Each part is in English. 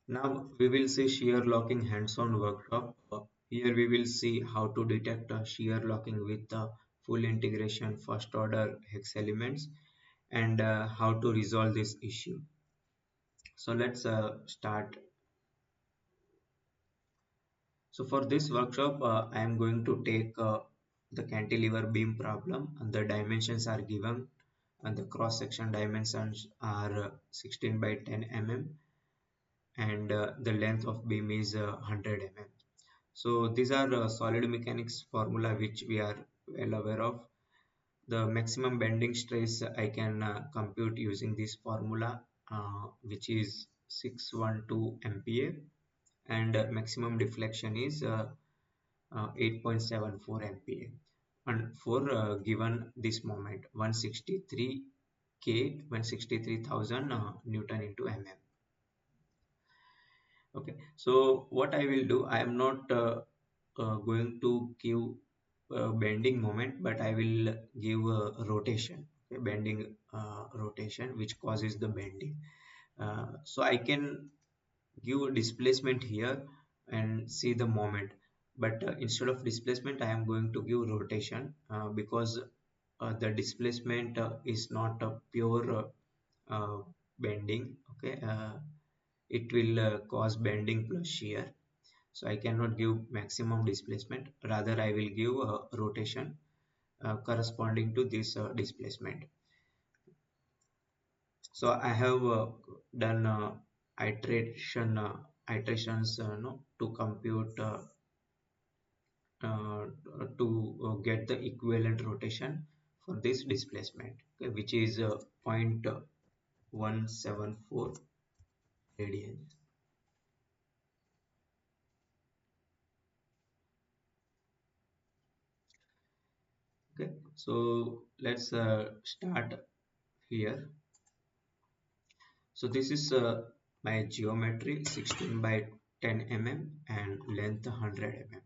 Now we will see shear locking hands-on workshop. Here we will see how to detect shear locking with full integration first order hex elements and how to resolve this issue. So let's start. So for this workshop, I am going to take the cantilever beam problem, and the dimensions are given and the cross section dimensions are 16 by 10 mm, and the length of beam is 100 mm. So these are solid mechanics formula which we are well aware of. The maximum bending stress I can compute using this formula, which is 612 MPa, and maximum deflection is 8.74 MPa. And for given this moment 163 K 163,000 Newton into mm. Okay, so what I will do, I am not going to give bending moment, but I will give a rotation, okay, bending rotation which causes the bending. So I can give a displacement here and see the moment, but instead of displacement I am going to give rotation because the displacement is not a pure bending. Okay, it will cause bending plus shear, so I cannot give maximum displacement, rather I will give rotation corresponding to this displacement. So I have done iterations no, to compute uh, to get the equivalent rotation for this displacement, okay, which is 0.174 radians. Okay, so let's start here. So this is my geometry 16 by 10 mm and length 100 mm.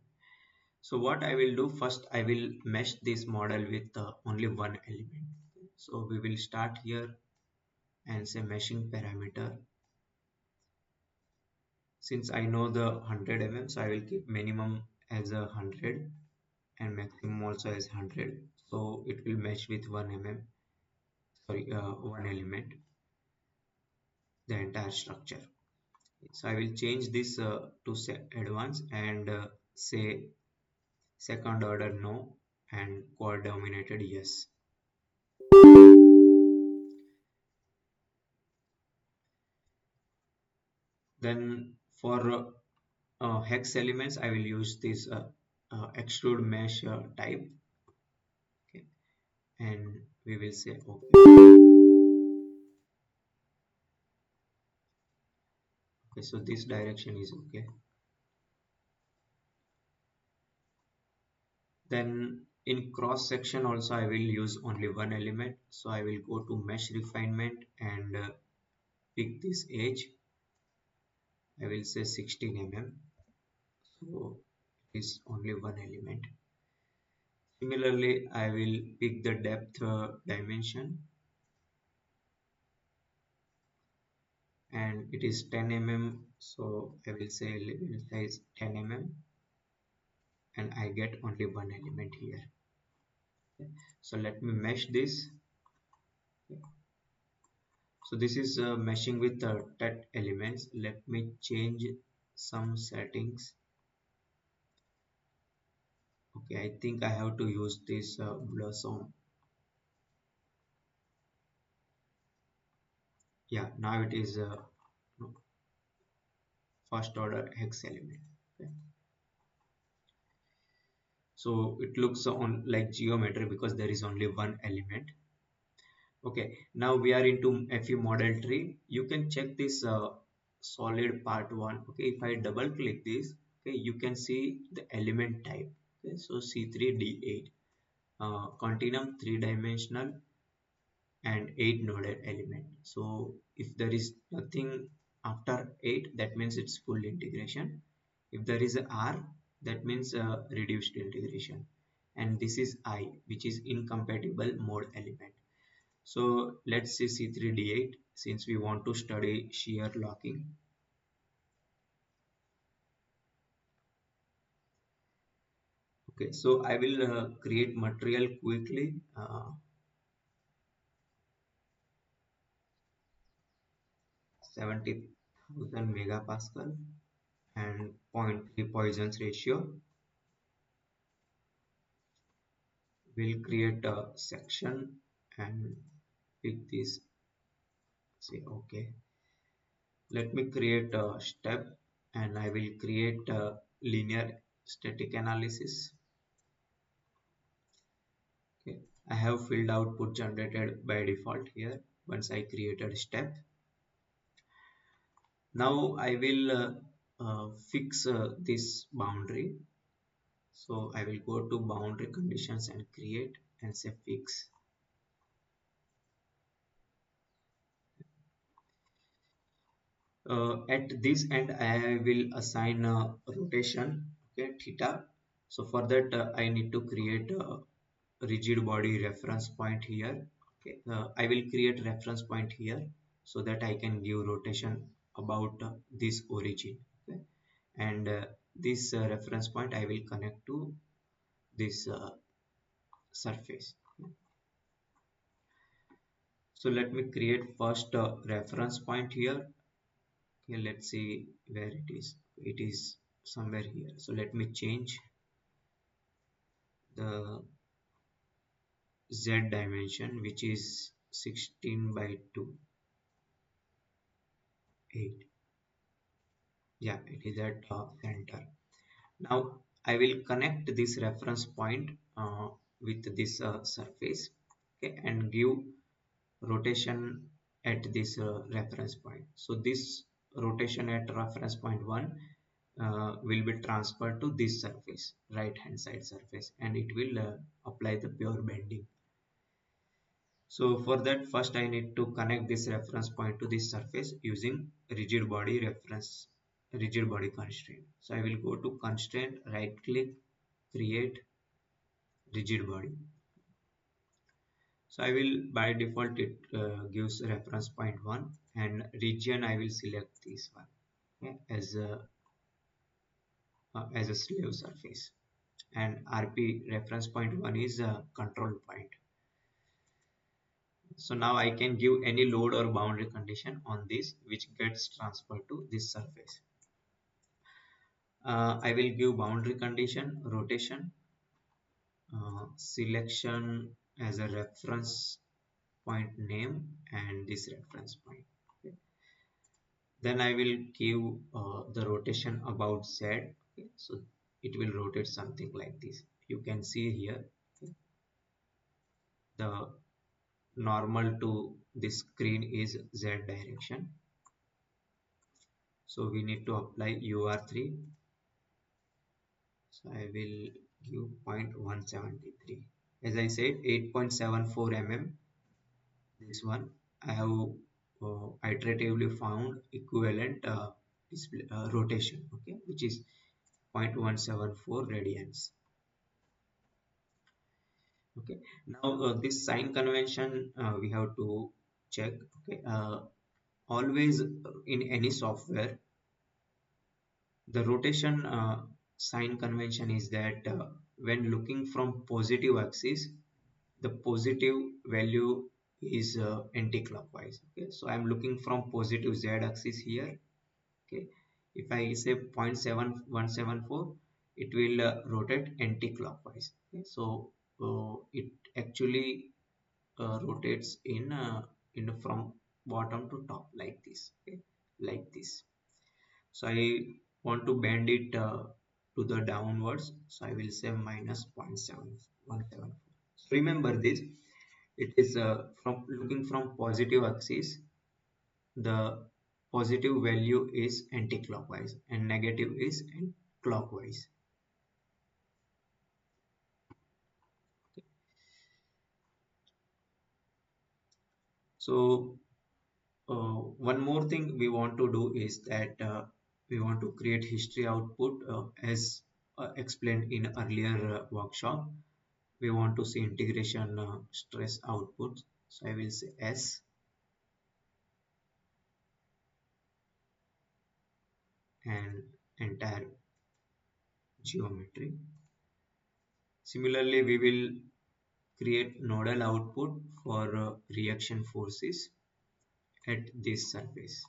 So what I will do first, I will mesh this model with only one element. So we will start here and say meshing parameter. Since I know the 100 mm, so I will keep minimum as a 100 and maximum also as 100. So it will mesh with 1 mm, sorry, one element, the entire structure. So I will change this to say advanced and say second order no and coordinated yes. Then for hex elements I will use this extrude mesh type, okay, and we will say okay. Okay, so this direction is okay. Then in cross section also I will use only one element, so I will go to mesh refinement and pick this edge. I will say 16 mm, so it is only one element. Similarly I will pick the depth dimension and it is 10 mm, so I will say element size 10 mm and I get only one element here. Okay. So let me mesh this. Okay. So this is meshing with tet elements. Let me change some settings. Okay, I think I have to use this blossom. Yeah, now it is first order hex element. Okay. So it looks on like geometry because there is only one element. Okay, now we are into FE model tree. You can check this solid part one. Okay, if I double click this, okay, you can see the element type. Okay, so C3D8, continuum 3-dimensional and 8 nodal element. So if there is nothing after 8, that means it's full integration. If there is a R, that means reduced integration. And this is I, which is incompatible mode element. So let's say C3D8 since we want to study shear locking. Okay, so I will create material quickly. 70,000 megapascal and zero point 0.3 Poisson's ratio. We'll create a section and pick this. Say okay. Let me create a step and I will create a linear static analysis. Okay. I have filled output generated by default here once I created a step. Now I will fix this boundary. So I will go to boundary conditions and create and say fix. At this end I will assign a rotation, okay, theta. So for that I need to create a rigid body reference point here. Okay, I will create reference point here so that I can give rotation about this origin. Okay, and this reference point I will connect to this surface. Okay. So let me create first reference point here. Okay, let's see where it is. It is somewhere here. So let me change the z dimension, which is 16 by 2, 8. Yeah, it is at center. Now I will connect this reference point with this surface, okay, and give rotation at this reference point. So this rotation at reference point 1 will be transferred to this surface, right hand side surface, and it will apply the pure bending. So for that, first I need to connect this reference point to this surface using rigid body constraint. So I will go to constraint, right click, create rigid body. So I will, by default it gives reference point 1 and region I will select this one, okay, as a slave surface, and RP reference point 1 is a control point. So now I can give any load or boundary condition on this which gets transferred to this surface. I will give boundary condition, rotation, selection as a reference point name and this reference point. Okay. Then I will give the rotation about Z. Okay. So it will rotate something like this. You can see here, okay, the normal to this screen is Z direction. So we need to apply UR3. So I will give 0.173. As I said, 8.74 mm. This one I have iteratively found equivalent display, rotation, okay, which is 0.174 radians. Okay, now this sign convention we have to check. Okay, always in any software, the rotation sign convention is that when looking from positive axis, the positive value is anti-clockwise. Okay, so I'm looking from positive z axis here. Okay, if I say 0.7174, it will rotate anti-clockwise. Okay, so it actually rotates in from bottom to top like this. Okay, like this. So I want to bend it to the downwards, so I will say minus 0.7174. So remember this, it is from looking from positive axis, the positive value is anti-clockwise and negative is clockwise. So one more thing we want to do is that we want to create history output as explained in earlier workshop. We want to see integration stress output. So I will say S and entire geometry. Similarly, we will create nodal output for reaction forces at this surface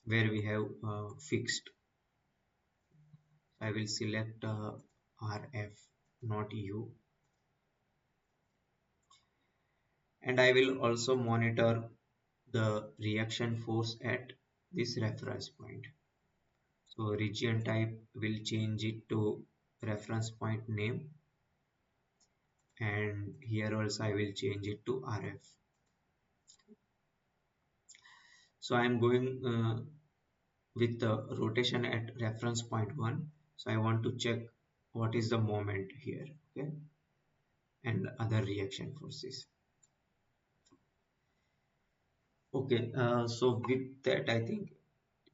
where we have fixed. I will select RF, not U, and I will also monitor the reaction force at this reference point. So region type will change it to reference point name, and here also I will change it to RF. So I am going with the rotation at reference point 1. So I want to check what is the moment here, okay, and other reaction forces. Okay, so with that I think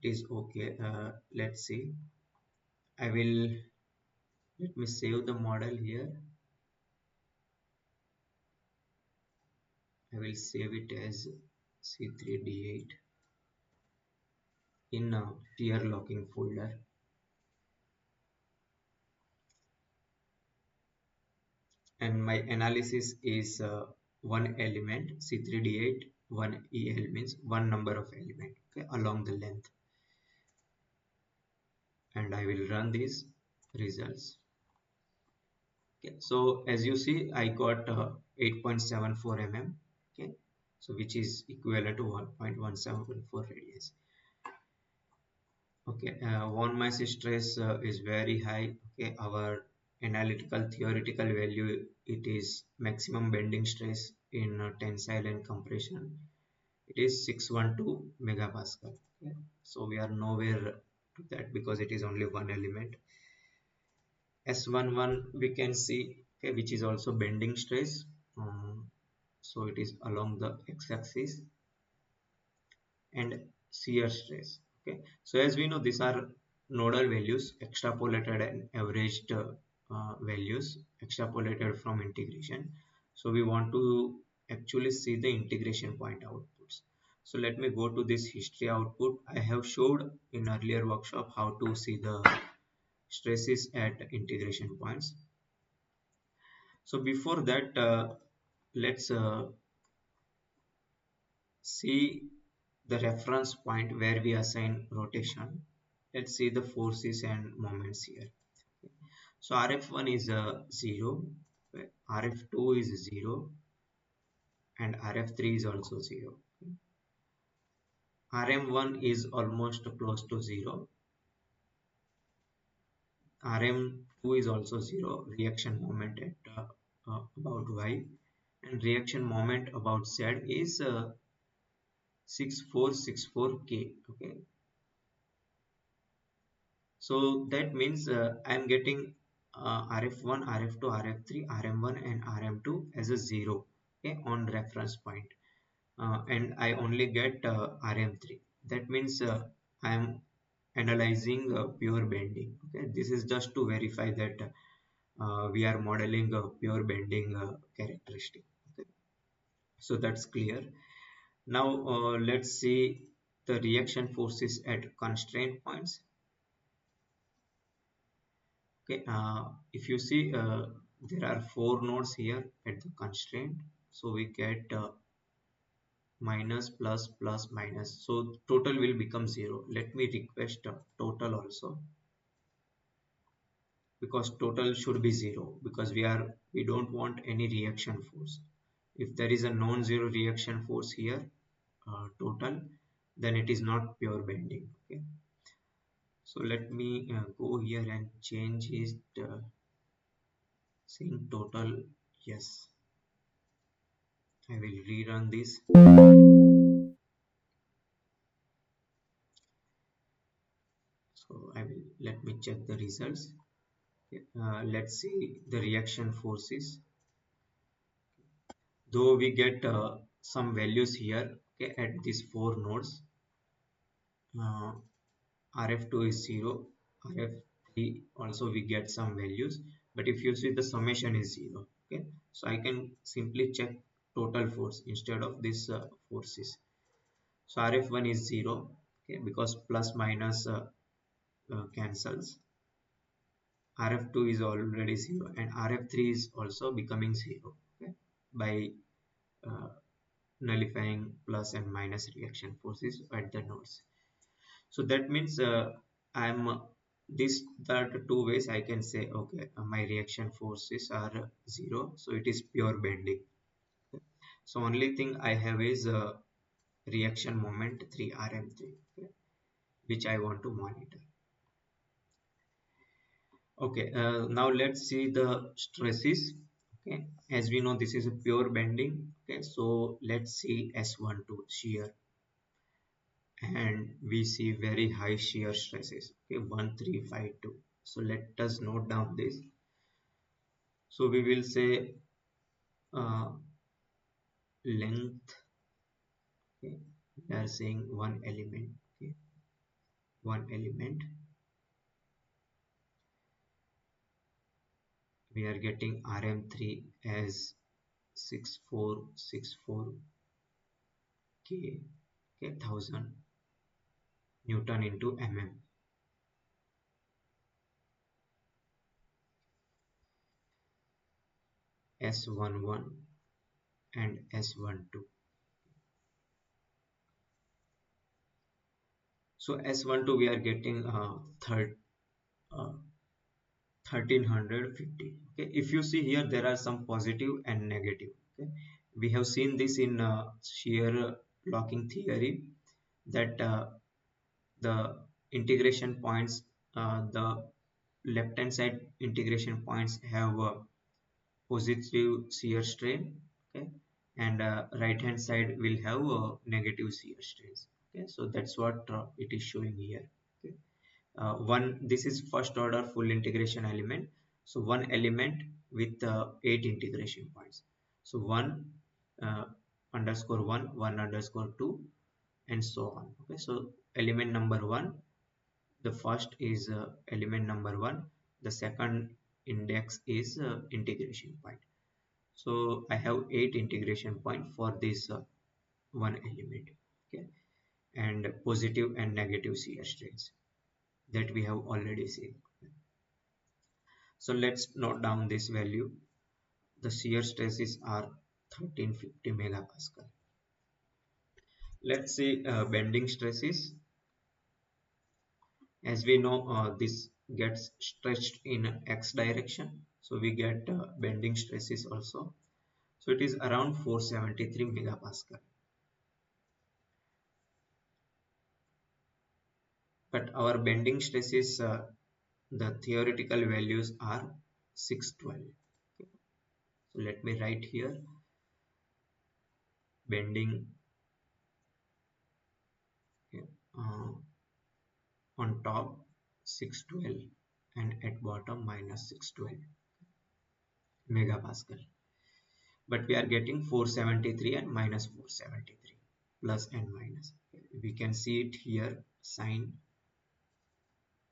it is okay. Let's see. I will let me save the model here. I will save it as C3D8 in a Shear locking folder, and my analysis is one element C3D8, one EL means one number of element, okay, along the length, and I will run these results. Okay, so as you see, I got 8.74 mm, okay, so which is equivalent to 1.174 radius. Okay, von Mises stress is very high. Okay, our analytical theoretical value, it is maximum bending stress in tensile and compression. It is 612 megapascal. Okay, so we are nowhere to that because it is only one element. S11 we can see, okay, which is also bending stress. So it is along the x-axis, and shear stress. Okay, so as we know, these are nodal values extrapolated and averaged values extrapolated from integration. So we want to actually see the integration point outputs. So let me go to this history output. I have showed in earlier workshop how to see the stresses at integration points. So before that, let's see the reference point where we assign rotation. Let's see the forces and moments here. So RF1 is 0, RF2 is 0, and RF3 is also 0. RM1 is almost close to 0. RM2 is also 0, reaction moment at about Y, and reaction moment about Z is 6464K. Okay, so that means I am getting RF1, RF2, RF3, RM1 and RM2 as a 0, okay, on reference point, and I only get RM3. That means I am analyzing pure bending. Okay, this is just to verify that we are modeling a pure bending characteristic. Okay, so that's clear. Now let's see the reaction forces at constraint points. Okay, if you see, there are four nodes here at the constraint, so we get minus, plus, plus, minus, so total will become 0. Let me request total also, because total should be 0, because we don't want any reaction force. If there is a non-zero reaction force here, total, then it is not pure bending. Okay, so let me go here and change it, saying total. Yes, I will rerun this. So I will let me check the results. Let's see the reaction forces. Though we get some values here, okay, at these four nodes, uh, RF2 is 0, RF3 also we get some values, but if you see the summation is 0. Okay, so I can simply check total force instead of this forces. So RF1 is 0, okay, because plus minus cancels. RF2 is already 0 and RF3 is also becoming 0, okay, by uh, nullifying plus and minus reaction forces at the nodes. So that means I'm this that two ways I can say, okay, my reaction forces are 0, so it is pure bending. Okay. So only thing I have is reaction moment 3 RM3, okay, which I want to monitor. Okay, now let's see the stresses. Okay, as we know, this is a pure bending. Okay, so let's see S12 shear, and we see very high shear stresses. Okay, 1352. So let us note down this. So we will say uh, length. Okay, we are saying one element. Okay, one element. We are getting RM3 as 6464 K, okay, 1000 Newton into mm. S11 and S12. So S12 we are getting uh, 1350. Okay, if you see here, there are some positive and negative. Okay, we have seen this in shear locking theory that the integration points, the left hand side integration points have positive shear strain, okay, and right hand side will have negative shear strains. Okay, so that's what it is showing here. Okay, one this is first order full integration element, so one element with 8 integration points, so one uh, underscore 1 1 underscore 2 and so on. Okay, so element number 1, the first is element number 1, the second index is integration point. So I have 8 integration point for this one element. Okay, and positive and negative shear strains that we have already seen. So let's note down this value. The shear stresses are 1350 megapascal. Let's see bending stresses. As we know, this gets stretched in x direction, so we get bending stresses also. So it is around 473 megapascal. But our bending stresses, the theoretical values are 612. Okay. So let me write here bending, okay, on top 612 and at bottom minus 612 megapascal. But we are getting 473 and minus 473 plus and minus. Okay. We can see it here sign,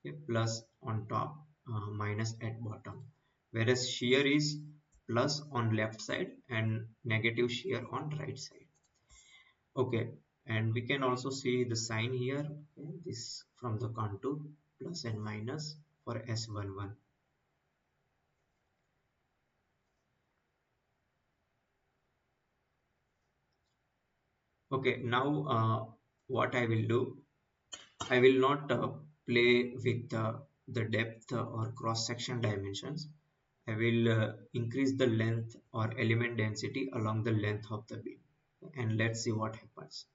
okay, plus on top, minus at bottom, whereas shear is plus on left side and negative shear on right side. Okay, and we can also see the sign here, okay, this from the contour plus and minus for S11. Okay, now what I will do, I will not play with the depth or cross section dimensions. I will increase the length or element density along the length of the beam, and let's see what happens.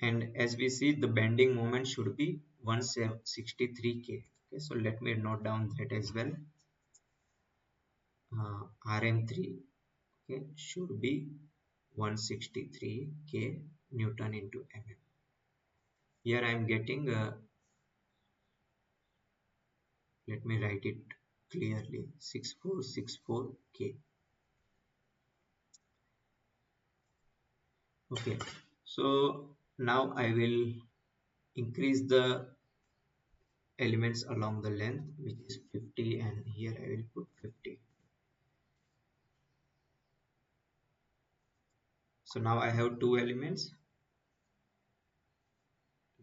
And as we see, the bending moment should be 163K. Okay, so let me note down that as well. RM3, okay, should be 163K Newton into mm. Here I am getting, let me write it clearly, 6464K. Okay, so now I will increase the elements along the length, which is 50, and here I will put 50. So now I have two elements.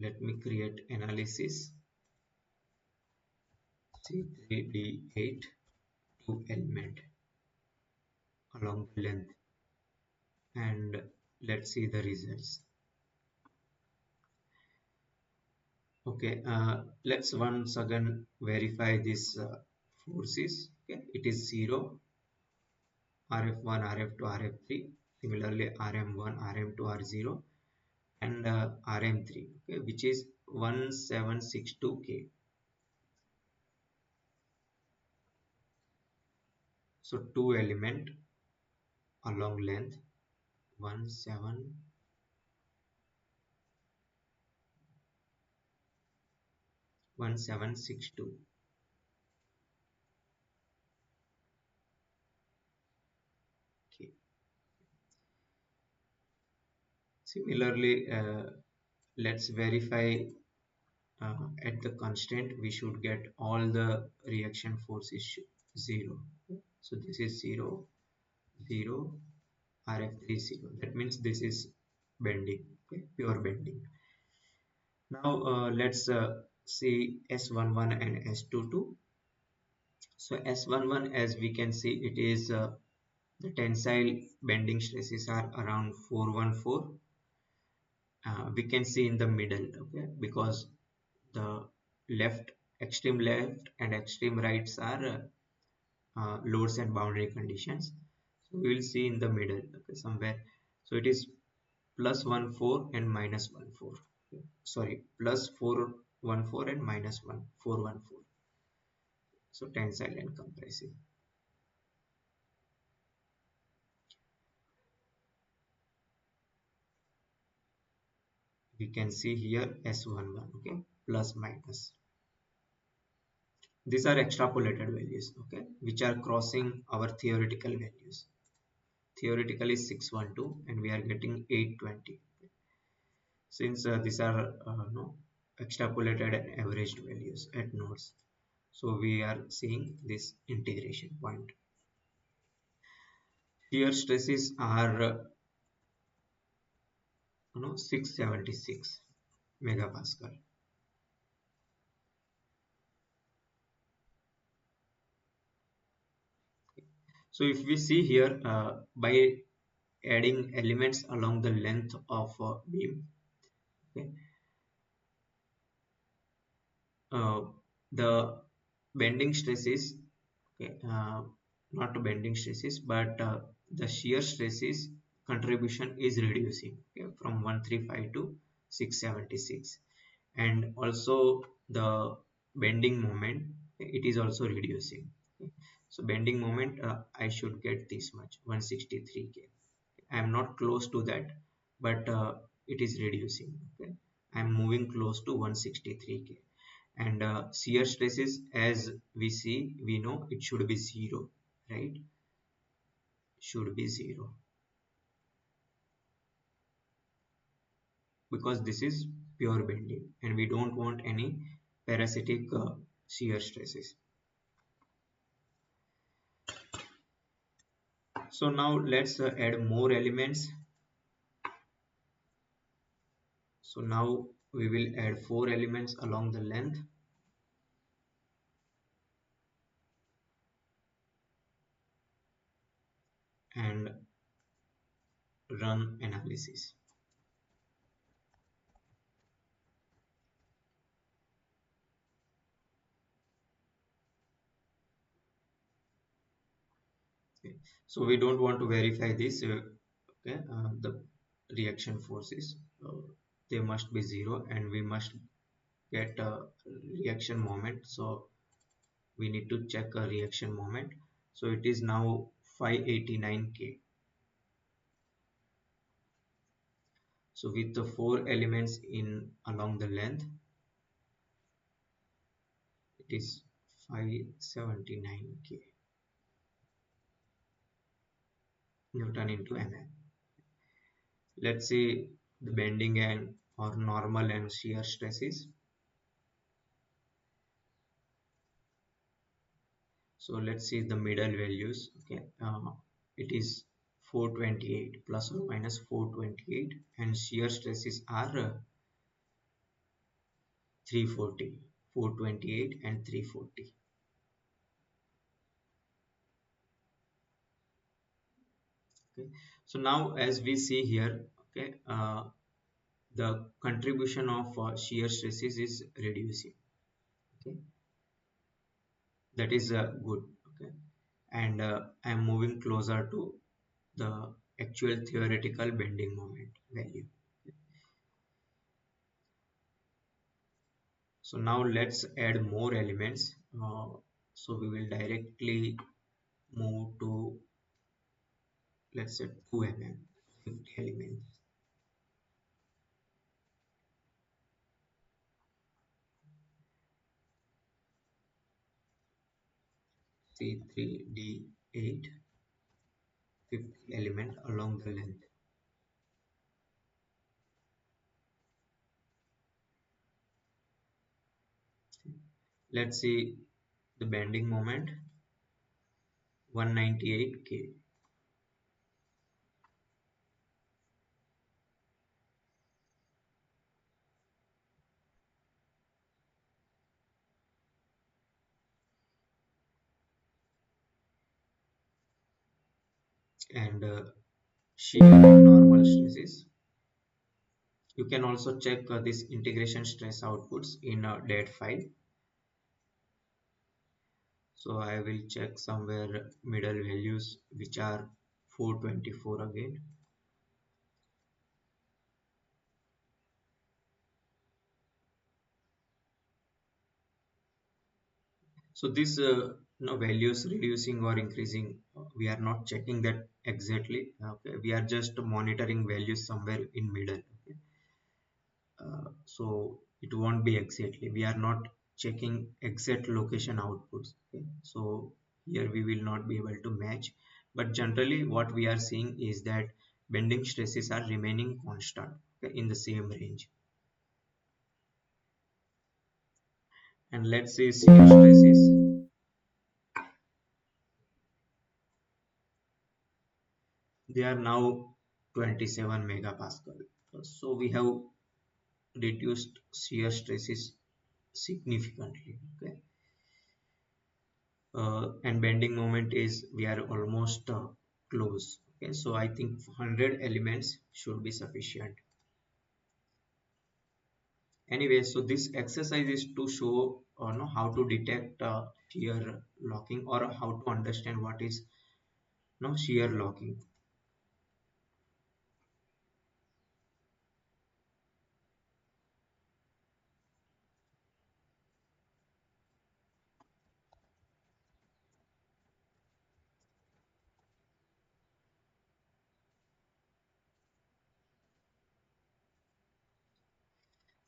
Let me create analysis. C3D8 two element along the length, and let's see the results. Okay, let's once again verify this forces. Okay, it is 0, RF1, RF2, RF3. Similarly, RM1, RM2 are 0, and RM3, okay, which is 1762K. So two element along length 1762. Okay. Similarly, let's verify at the constant. We should get all the reaction forces 0. So this is 0, 0, RF3 0. That means this is bending, okay, pure bending. Now let's see S11 and S22. So S11, as we can see, it is the tensile bending stresses are around 414. We can see in the middle, okay, because the left, extreme left and extreme rights are loads and boundary conditions. So we will see in the middle, okay, somewhere. So it is plus 14 and minus 14. Okay. Sorry, plus 414 and minus 414. So tensile and compressive. We can see here S11, okay, plus minus. These are extrapolated values, okay, which are crossing our theoretical values. Theoretical is 612 and we are getting 820. Since these are no, extrapolated and averaged values at nodes, so we are seeing this integration point. Shear stresses are 676 megapascal. So if we see here, by adding elements along the length of beam, okay, uh, the bending stresses, okay, not bending stresses, but the shear stresses contribution is reducing, okay, from 135 to 676, and also the bending moment, it is also reducing, okay. So bending moment, I should get this much 163K. I am not close to that, but it is reducing, okay. I am moving close to 163K. And shear stresses, as we know it should be 0, right? Should be 0, because this is pure bending and we don't want any parasitic shear stresses. So now let's add more elements. So now we will add 4 elements along the length and run analysis. Okay. So we don't want to verify this, okay, the reaction forces, they must be 0 and we must get a reaction moment. So we need to check a reaction moment. So it is now 589K. So with the 4 elements in along the length, it is 579K Newton into mm. Let's see the bending and or normal and shear stresses. So let's see the middle values, okay. It is 428 plus or minus 428, and shear stresses are 340, 428 and 340. Okay, so now as we see here, okay, the contribution of shear stresses is reducing. Okay, that is good. Okay, and I am moving closer to the actual theoretical bending moment value. Okay. So now let's add more elements. So we will directly move to, let's say, 2 mm, 50 elements. C3D8, 50 element along the length. Let's see the bending moment, 198 K. And shear and normal stresses. You can also check this integration stress outputs in a DAT file. So I will check somewhere middle values which are 424 again. So these values reducing or increasing, we are not checking that exactly. Okay, we are just monitoring values somewhere in middle. Okay. So it won't be exactly. We are not checking exact location outputs. Okay. So here we will not be able to match. But generally, what we are seeing is that bending stresses are remaining constant, okay, in the same range. And let's say shear stresses. They are now 27 megapascal. So we have reduced shear stresses significantly. Okay, and bending moment is we are almost close. Okay, so I think 100 elements should be sufficient. Anyway, so this exercise is to show know how to detect shear locking, or how to understand what is shear locking.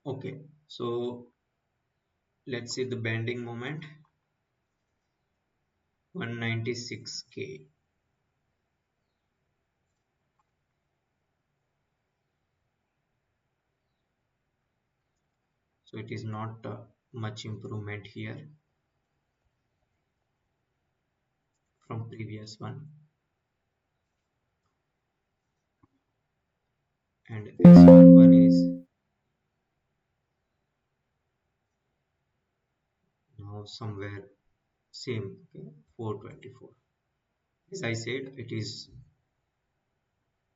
Okay, so let's see the bending moment, 196 K. So it is not much improvement here from previous one. And S11 is now somewhere same. Okay, 424. As I said, it is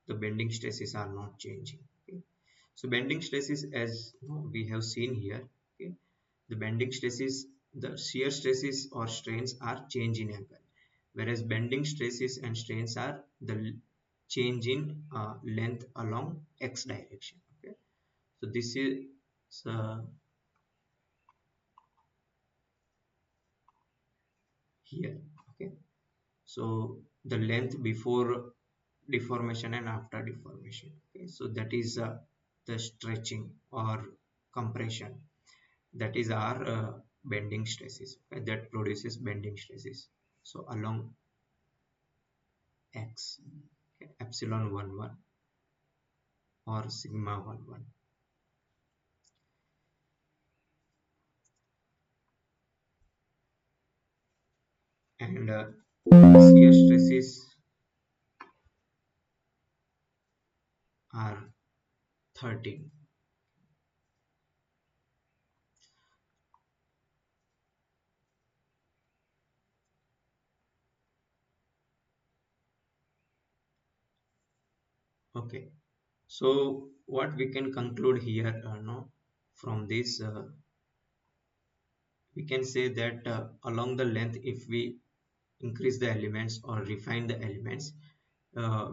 the bending stresses are not changing. Okay, so bending stresses, as we have seen here, okay, the bending stresses, the shear stresses or strains are change in angle, whereas bending stresses and strains are the change in length along x direction. Okay, so this is uh, here. Okay, so the length before deformation and after deformation. Okay, so that is the stretching or compression, that is our bending stresses, okay, that produces bending stresses. So along x, okay, epsilon 11 or sigma 11. And shear stresses are 13. Okay, so what we can conclude here, no, from this, we can say that along the length, if we increase the elements or refine the elements,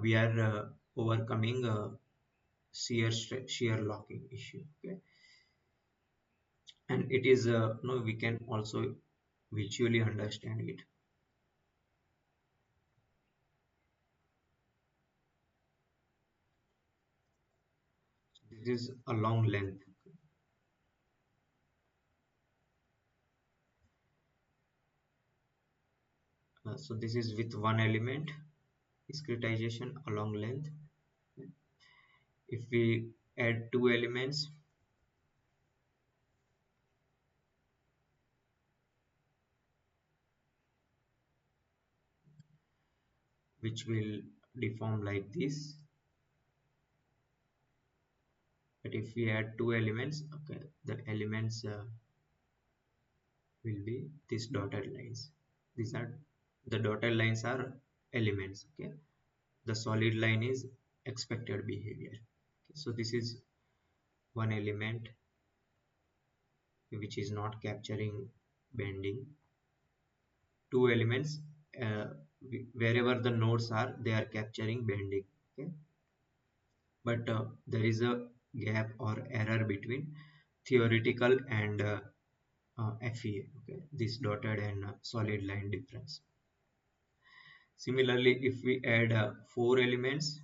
we are overcoming shear locking issue. Okay, and it is no, we can also visually understand it. This is a long length. So this is with one element discretization along length. If we add two elements, which will deform like this, but if we add two elements, okay, the elements will be these dotted lines. These are the dotted lines are elements. Okay, the solid line is expected behavior. Okay, so this is one element which is not capturing bending. Two elements, uh, wherever the nodes are, they are capturing bending. Okay, but there is a gap or error between theoretical and FEA. Okay, this dotted and solid line difference. Similarly, if we add four elements,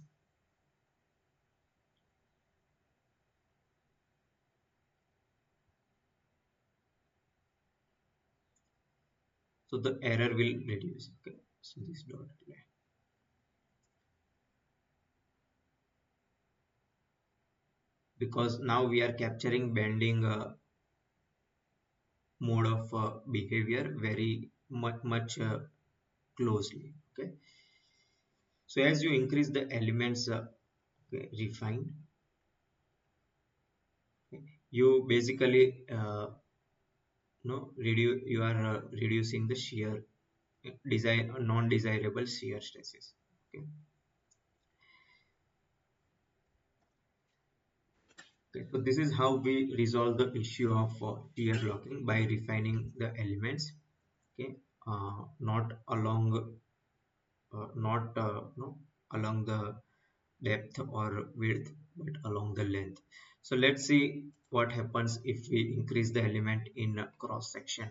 so the error will reduce. Okay, so this dotted line, because now we are capturing bending mode of behavior very much closely. Okay, so as you increase the elements, okay, refine, okay, you basically no reduce, you are reducing the shear design non-desirable shear stresses. Okay. Okay, so this is how we resolve the issue of shear locking by refining the elements. Okay, not along not no along the depth or width, but along the length. So let's see what happens if we increase the element in cross section.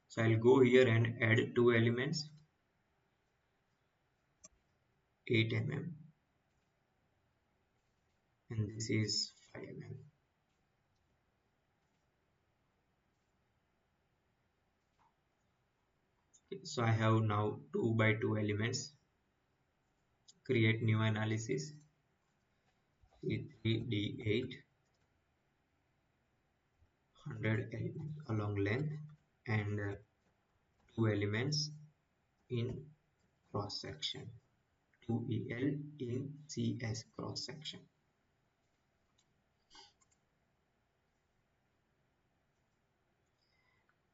So I'll go here and add two elements, 8 mm, and this is 5 mm. Okay, so I have now 2 by 2 elements. Create new analysis, C3D8, 100 element along length, and two elements in cross section, 2EL in CS cross section.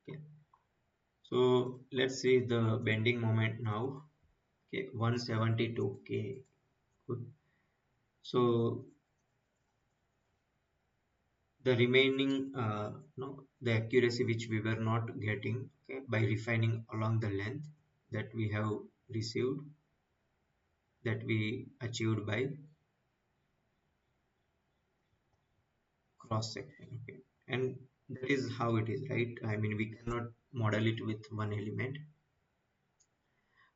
Okay, so let's see the bending moment now. Okay, 172K. Good. So the remaining, no, the accuracy which we were not getting, okay, by refining along the length, that we have received, that we achieved by cross section. Okay, and that is how it is, right? I mean, we cannot model it with one element.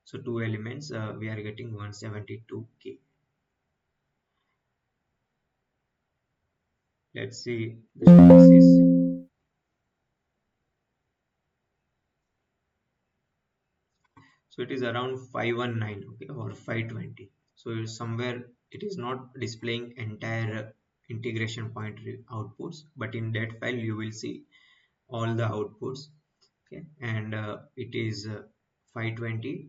So two elements, we are getting 172K. Let's see the analysis. So it is around 519, okay, or 520. So somewhere it is not displaying entire integration point outputs, but in that file you will see all the outputs. Okay, and it is 520,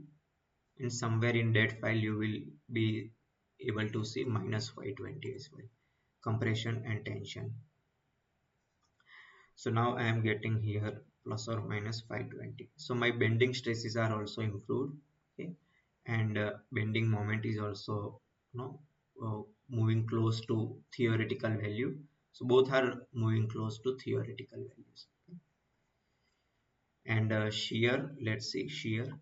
and somewhere in that file you will be able to see minus 520 as well, compression and tension. So now I am getting here plus or minus 520. So my bending stresses are also improved. Okay, and bending moment is also know, moving close to theoretical value. So both are moving close to theoretical values. And shear, let's see shear.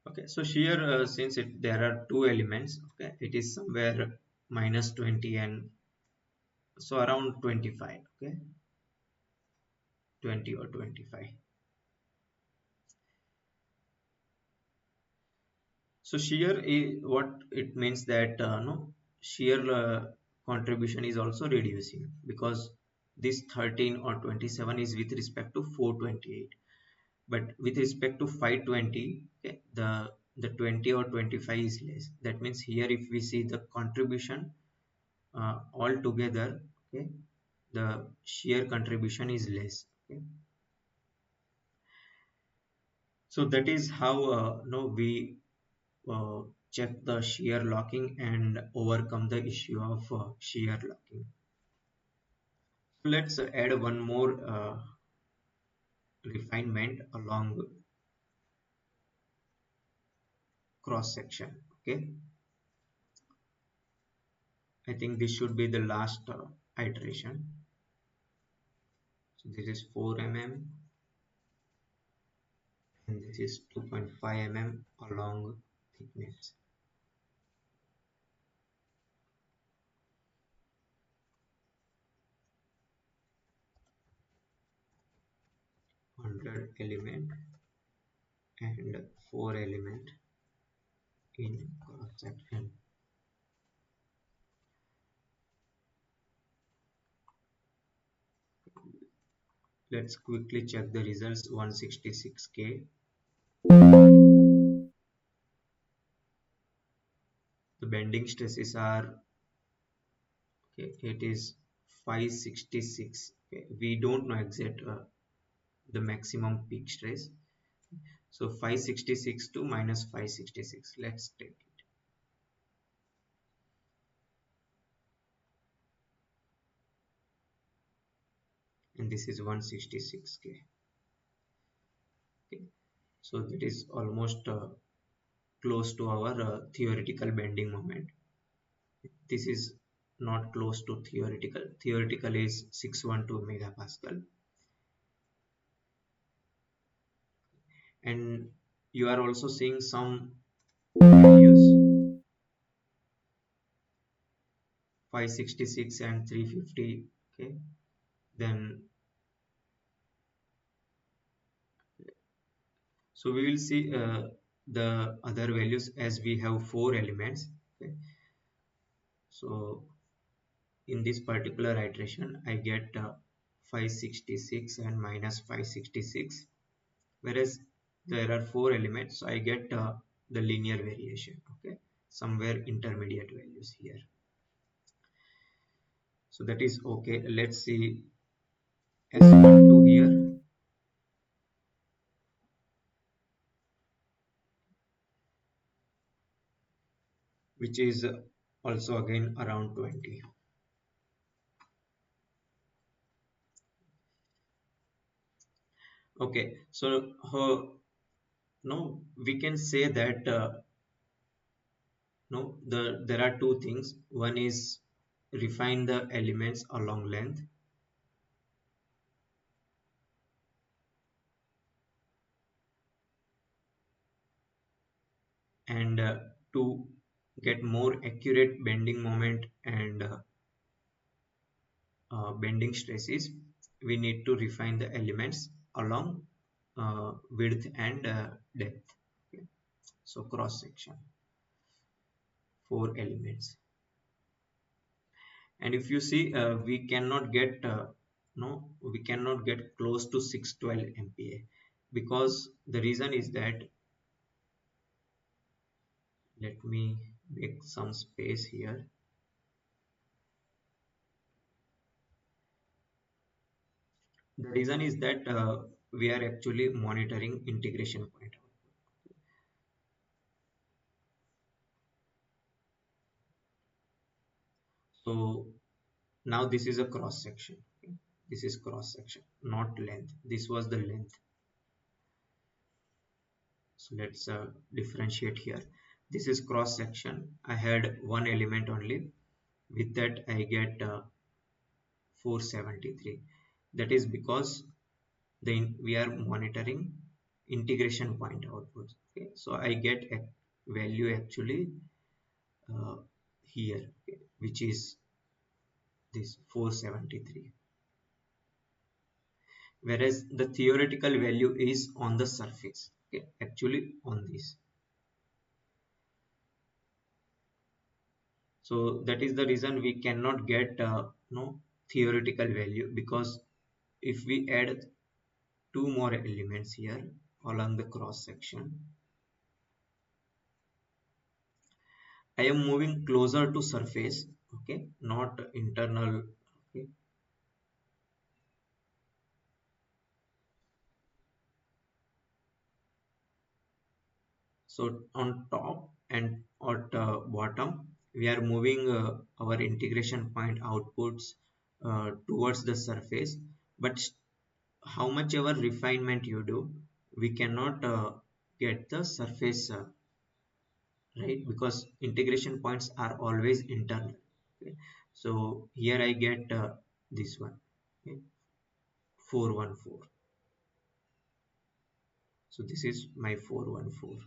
Okay, so shear, since there are two elements, okay, it is somewhere -20 and so around 25, okay, 20 or 25. So shear is what it means that no shear contribution is also reducing, because this 13 or 27 is with respect to 428, but with respect to 520, okay, the 20 or 25 is less. That means here if we see the contribution all together, okay, the shear contribution is less. Okay, so that is how no we uh, check the shear locking and overcome the issue of shear locking. So let's add one more refinement along cross section. Okay, I think this should be the last iteration. So this is 4 mm and this is 2.5 mm along thickness. 100 element and 4 element in cross section. Let's quickly check the results. 166K. The bending stresses are, okay, it is 566. Okay, we don't know exact the maximum peak stress. So 566 to minus 566. Let's take it. And this is 166K. Okay, so that is almost close to our theoretical bending moment. This is not close to theoretical. Theoretical is 612 megapascal. And you are also seeing some values, 566 and 350. Okay, then so we will see the other values as we have four elements. Okay, so in this particular iteration I get 566 and minus 566, whereas there are four elements, so I get the linear variation. Okay, somewhere intermediate values here. So that is okay. Let's see S12 here, which is also again around 20. Okay, so no, we can say that no, there are two things. One is refine the elements along length, and to get more accurate bending moment and bending stresses, we need to refine the elements along width and depth. Okay. So cross section, four elements. And if you see, we cannot get no, we cannot get close to 612 MPa, because the reason is that, let me make some space here. The reason is that we are actually monitoring integration point. So now this is a cross section. Okay? This is cross section, not length. This was the length. So let's differentiate here. This is cross section. I had one element only. With that I get 473. That is because we are monitoring integration point outputs. Okay, so I get a value actually uh, here, okay, which is this 473, whereas the theoretical value is on the surface, okay, actually on this. So that is the reason we cannot get no theoretical value, because if we add two more elements here along the cross section, I am moving closer to surface, okay, not internal. Okay, so on top and at bottom, we are moving our integration point outputs towards the surface. But how much ever refinement you do, we cannot get the surface, right? Because integration points are always internal. Okay? So here I get this one, okay? 414. So this is my 414.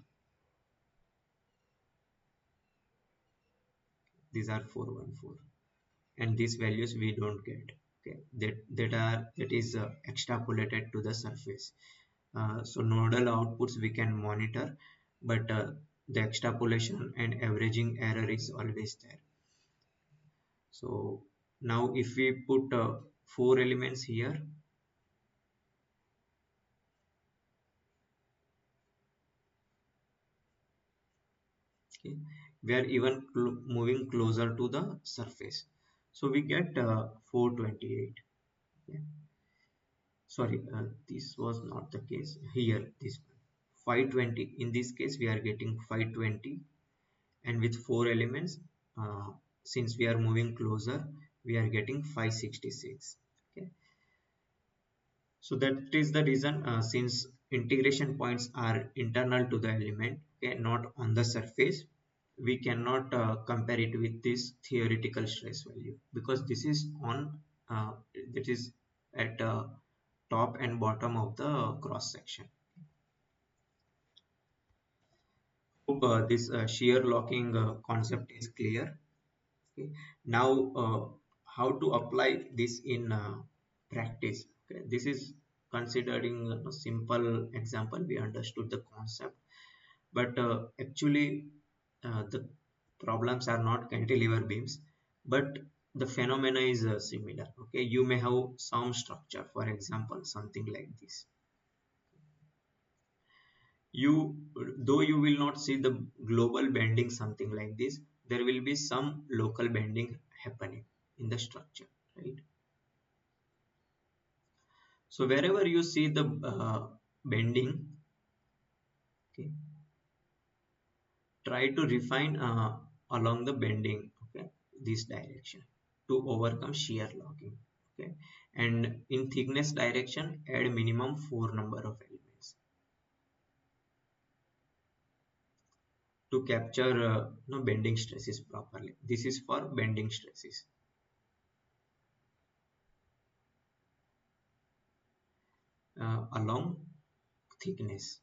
These are 414, and these values we don't get. Okay, that is extrapolated to the surface. So nodal outputs we can monitor, but the extrapolation and averaging error is always there. So now if we put four elements here, okay, we are even moving closer to the surface. So we get 428. Okay. Sorry, this was not the case here. This 520, in this case we are getting 520, and with four elements, uh, since we are moving closer, we are getting 566. Okay, so that is the reason, since integration points are internal to the element, okay, not on the surface, we cannot compare it with this theoretical stress value, because this is on that is at top and bottom of the cross section. Hope this shear locking concept is clear. Okay. Now how to apply this in practice. Okay. This is considering a simple example. We understood the concept, but actually the problems are not cantilever beams, but the phenomena is similar. Okay, you may have some structure, for example something like this. You, though you will not see the global bending something like this, there will be some local bending happening in the structure, right? So wherever you see the bending, okay, try to refine along the bending, okay, this direction, to overcome shear locking. Okay, and in thickness direction add minimum 4 number of elements to capture no bending stresses properly. This is for bending stresses along thickness,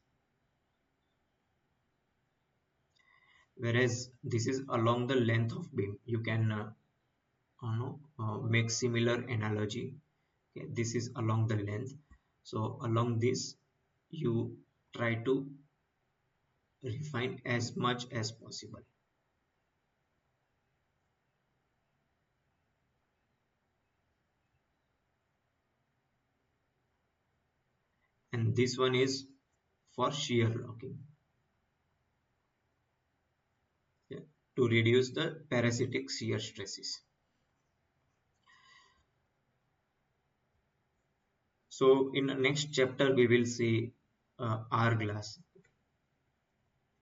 whereas this is along the length of beam. You can make similar analogy. Okay, this is along the length, so along this you try to refine as much as possible. And this one is for shear locking, okay, to reduce the parasitic shear stresses. So in the next chapter we will see R glass.